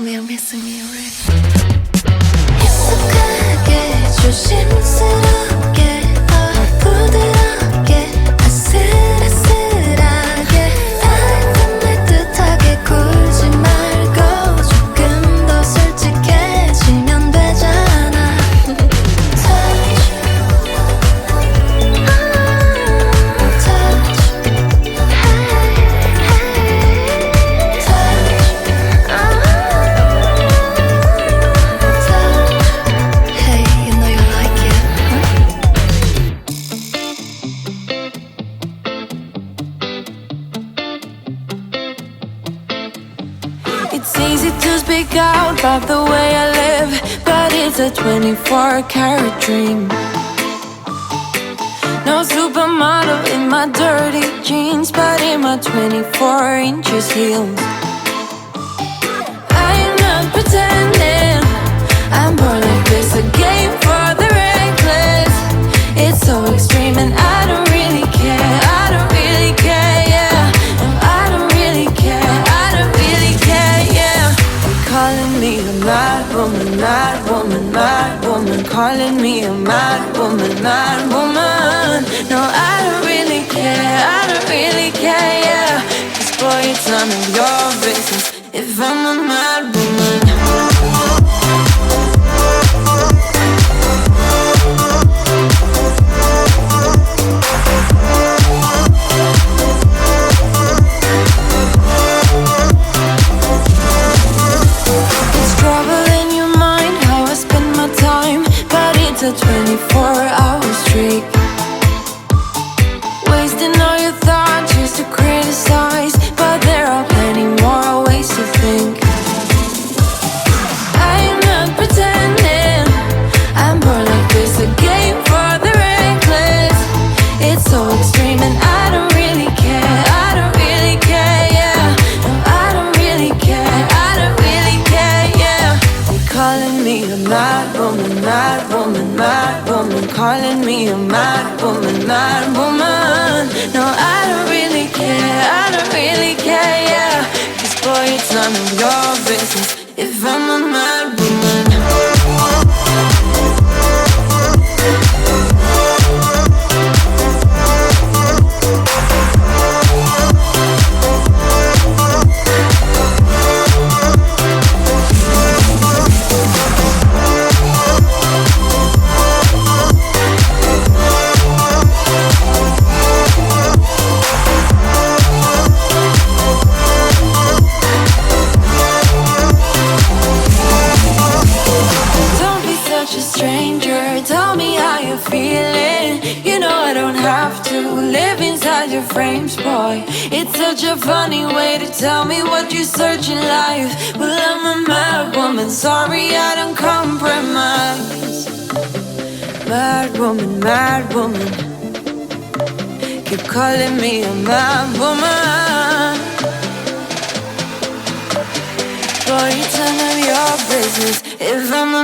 me, I'm missing me already. 익숙하게 조심스럽게 부드럽게 아슬아슬하게 닿을 듯하게 굴지 말고 조금 더 솔직해지면 되잖아. Touch, touch, hey, you know you like it, huh? It's easy to speak out about the way I live, but it's a 24-karat dream. No supermodel in my dirty jeans, but in my 24 inches heels. I'm not pretending, I'm born like this, a game for the reckless. It's so extreme and I don't really care, I don't really care, yeah. No, I don't really care, I don't really care, yeah. They're calling me a mad woman, mad woman, mad woman. Calling me a mad woman, mad woman. No, I don't really care, I don't really care, yeah. 'Cause boy, it's none of your business if I'm a mad woman. It's trouble in your mind how I spend my time, but it's a 24-hour streak. Wasting all your thoughts just to criticize, but there are plenty more ways to think. I'm not pretending, I'm born like this, a game for the reckless. It's so extreme and I don't really care, I don't really care, yeah. No, I don't really care, I don't really care, yeah. They're calling me a mad woman, mad woman, mad woman. Calling me a mad woman, mad woman. No, I don't really care, I don't really care, yeah. 'Cause boy, it's none of your business if I'm a mad woman. Don't be such a stranger, tell me how you're feeling. You know I don't have to live inside your frames, boy. It's such a funny way to tell me what you search in life. Well, I'm a mad woman, sorry I don't compromise. Mad woman, mad woman. Keep calling me a mad woman. Boy, it's none of your business if I'm a